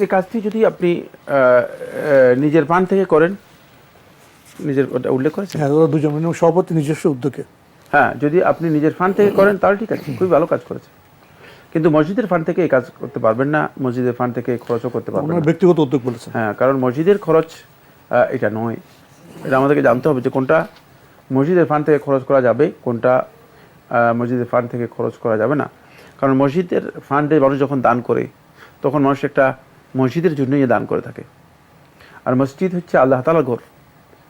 এই কাজটি যদি আপনি নিজের পান থেকে করেন, নিজের উল্লেখ করেছেন, হ্যাঁ, ওরা দুজন সভাপতি নিজস্ব উদ্যোগে, হ্যাঁ, যদি আপনি নিজের ফান্ড থেকে করেন তাহলে ঠিক আছে, খুবই ভালো কাজ করেছে। কিন্তু মসজিদের ফান্ড থেকে এই কাজ করতে পারবেন না, মসজিদের ফান্ড থেকে খরচও করতে পারবেন না। ব্যক্তিগত উদ্যোগ বলেছেন। হ্যাঁ, কারণ মসজিদের খরচ এটা নয়, এটা আমাদেরকে জানতে হবে যে কোনটা মসজিদের ফান্ড থেকে খরচ করা যাবে, কোনটা মসজিদের ফান্ড থেকে খরচ করা যাবে না। কারণ মসজিদের ফান্ডে মানুষ যখন দান করে তখন মানুষ একটা মসজিদের জন্যই দান করে থাকে। আর মসজিদ হচ্ছে আল্লাহ তাআলার ঘর,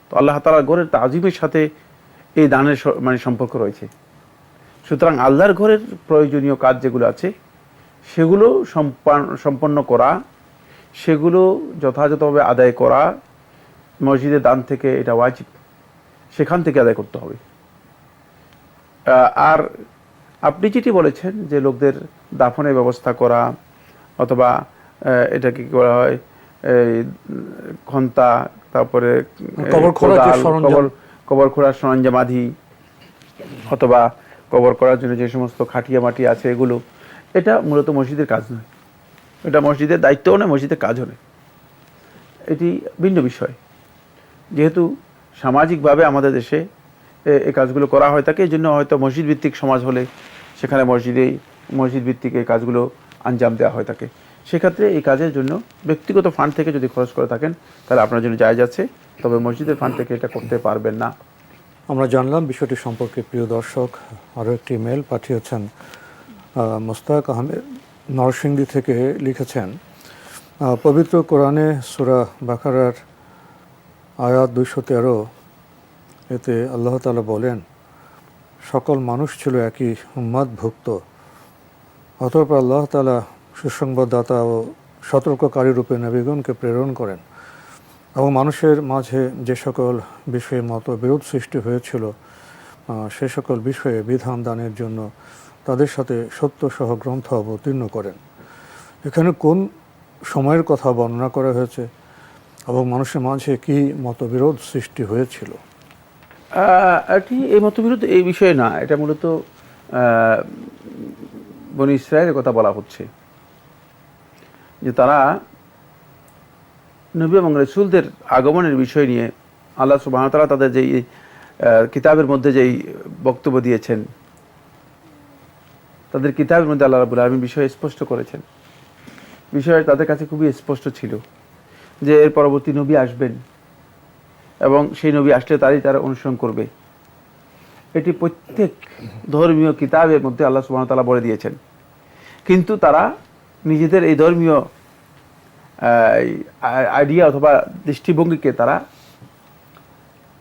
তো আল্লাহ তাআলার ঘরের তাজিমের সাথে এই দানের মানে সম্পর্ক রয়েছে। সুতরাং আল্লাহর ঘরের প্রয়োজনীয় কাজ যেগুলো আছে সেগুলো সম্পন্ন করা, সেগুলো যথাযথভাবে আদায় করা মসজিদের দান থেকে এটা ওয়াজিব, সেখান থেকে আদায় করতে হবে। আর আপনি যেটি বলেছেন যে লোকদের দাফনের ব্যবস্থা করা, অথবা এটাকে কি করা হয়, এই ঘন্টা, তারপরে কবর খোঁড়ার সরঞ্জামাদি, অথবা কবর করার জন্য যে সমস্ত খাটিয়া মাটি আছে এগুলো, এটা মূলত মসজিদের কাজ নয়, এটা মসজিদের দায়িত্বও নয়, মসজিদের কাজও নয়, এটি ভিন্ন বিষয়। যেহেতু সামাজিকভাবে আমাদের দেশে এই কাজগুলো করা হয় থাকে, এই জন্য হয়তো মসজিদ ভিত্তিক সমাজ হলে সেখানে মসজিদ ভিত্তিক এই কাজগুলো আঞ্জাম দেওয়া হয়ে থাকে। সেক্ষেত্রে এই কাজের জন্য ব্যক্তিগত ফান্ড থেকে যদি খরচ করে থাকেন তাহলে আপনার জন্য জায়েজ আছে, তবে মসজিদের ফান্ড থেকে এটা করতে পারবেন না। আমরা জানলাম বিষয়টি সম্পর্কে। প্রিয় দর্শক, আরও একটি মেল পাঠিয়েছেন মোস্তাক আহমেদ নরসিংদী থেকে, লিখেছেন পবিত্র কোরআনে সূরা বাকারার আয়াত 213, এতে আল্লাহ তাআলা বলেন সকল মানুষ ছিল একই উম্মাদভুক্ত। অতঃপর আল্লাহ তাআলা সুসংবাদদাতা ও সতর্ককারী রূপে নবীগণকে প্রেরণ করেন এবং মানুষের মাঝে যে সকল বিষয়ে মতবিরোধ সৃষ্টি হয়েছিল সে সকল বিষয়ে বিধান দানের জন্য তাদের সাথে সত্যসহ গ্রন্থ অবতীর্ণ করেন। এখানে কোন সময়ের কথা বর্ণনা করা হয়েছে এবং মানুষের মাঝে কি মতবিরোধ সৃষ্টি হয়েছিল? এই মতবিরোধ এই বিষয়ে না, এটা মূলত বনী ইসরায়েলের কথা বলা হচ্ছে, যে তারা নবী এবং রাসূলদের আগমনের বিষয় নিয়ে আল্লাহ সুবহানাহু ওয়া তাআলা তাদের যেই কিতাবের মধ্যে যেই বক্তব্য দিয়েছেন, তাদের কিতাবের মধ্যে আল্লাহ রাব্বুল আলামিন বিষয় স্পষ্ট করেছেন। বিষয় তাদের কাছে খুবই স্পষ্ট ছিল যে এর পরবর্তী নবী আসবেন এবং সেই নবী আসলে তারা অনুসরণ করবে। এটি প্রত্যেক ধর্মীয় কিতাবের মধ্যে আল্লাহ সুবহানাহু ওয়া তাআলা বলে দিয়েছেন। কিন্তু তারা নিজেদের এই ধর্মীয় আইডিয়া অথবা দৃষ্টিভঙ্গিকে তারা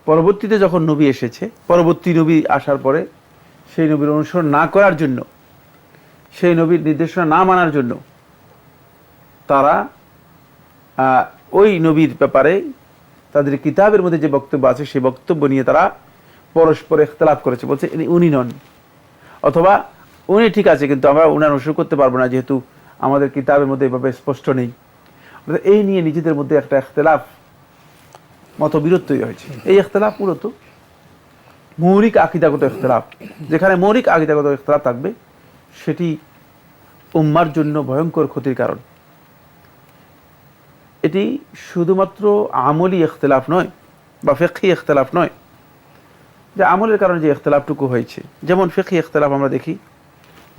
পরবর্তীতে যখন নবী এসেছে, পরবর্তী নবী আসার পরে সেই নবীর অনুসরণ না করার জন্য, সেই নবীর নির্দেশনা না মানার জন্য তারা ওই নবীর ব্যাপারে তাদের কিতাবের মধ্যে যে বক্তব্য আছে সেই বক্তব্য নিয়ে তারা পরস্পর ইখতিলাফ করেছে। বলছে উনি নন, অথবা উনি ঠিক আছে কিন্তু আমরা উনার অনুসরণ করতে পারবো না, যেহেতু আমাদের কিতাবের মধ্যে এভাবে স্পষ্ট নেই। এই নিয়ে নিজেদের মধ্যে একটা ইখতিলাফ, মতবিরোধ তৈরি হয়েছে। এই ইখতিলাফ মূলত মৌলিক আকীদাগত ইখতিলাফ। যেখানে মৌলিক আকীদাগত ইখতিলাফ থাকবে সেটি উম্মার জন্য ভয়ঙ্কর ক্ষতির কারণ। এটি শুধুমাত্র আমলি ইখতিলাফ নয় বা ফিকহি ইখতিলাফ নয়, যে আমলের কারণে যে ইখতিলাফটুকু হয়েছে, যেমন ফিকহি ইখতিলাফ আমরা দেখি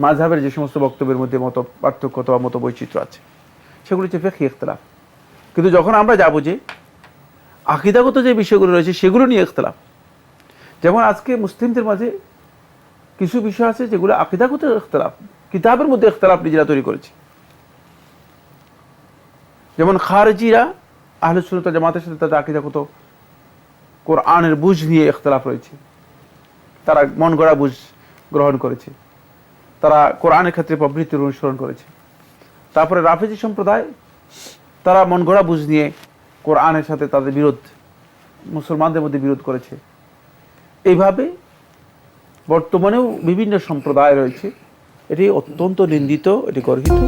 মাযহাবের যে সমস্ত বক্তব্যের মধ্যে মত পার্থক্য অথবা মত বৈচিত্র্য আছে সেগুলো হচ্ছে ফিকহি ইখতিলাফ। কিন্তু যখন আমরা যাবো যে আকীদাগত যে বিষয়গুলো রয়েছে সেগুলো নিয়ে ইখতিলাফ, যেমন আজকে মুসলিমদের মাঝে কিছু বিষয় আছে যেগুলো আকীদাগত ইখতিলাফ, কিতাবের মধ্যে ইখতিলাফ নিজেরা তৈরি করেছে। যেমন খারিজিরা আহলুস সুন্নাত ওয়াল জামাতের সাথে তাদের আকীদাগত কোরআনের বুঝ নিয়ে ইখতিলাফ রয়েছে, তারা মন গড়া বুঝ গ্রহণ করেছে, তারা কোরআনের ক্ষেত্রে প্রবৃত্তির অনুসরণ করেছে। তারপরে রাফেজি সম্প্রদায়, তারা মন গড়া বুঝ নিয়ে কোরআনের সাথে তাদের বিরোধ, মুসলমানদের মধ্যে বিরোধ করেছে। এইভাবে বর্তমানেও বিভিন্ন সম্প্রদায় রয়েছে। এটি অত্যন্ত নিন্দিত, এটি গর্হিত।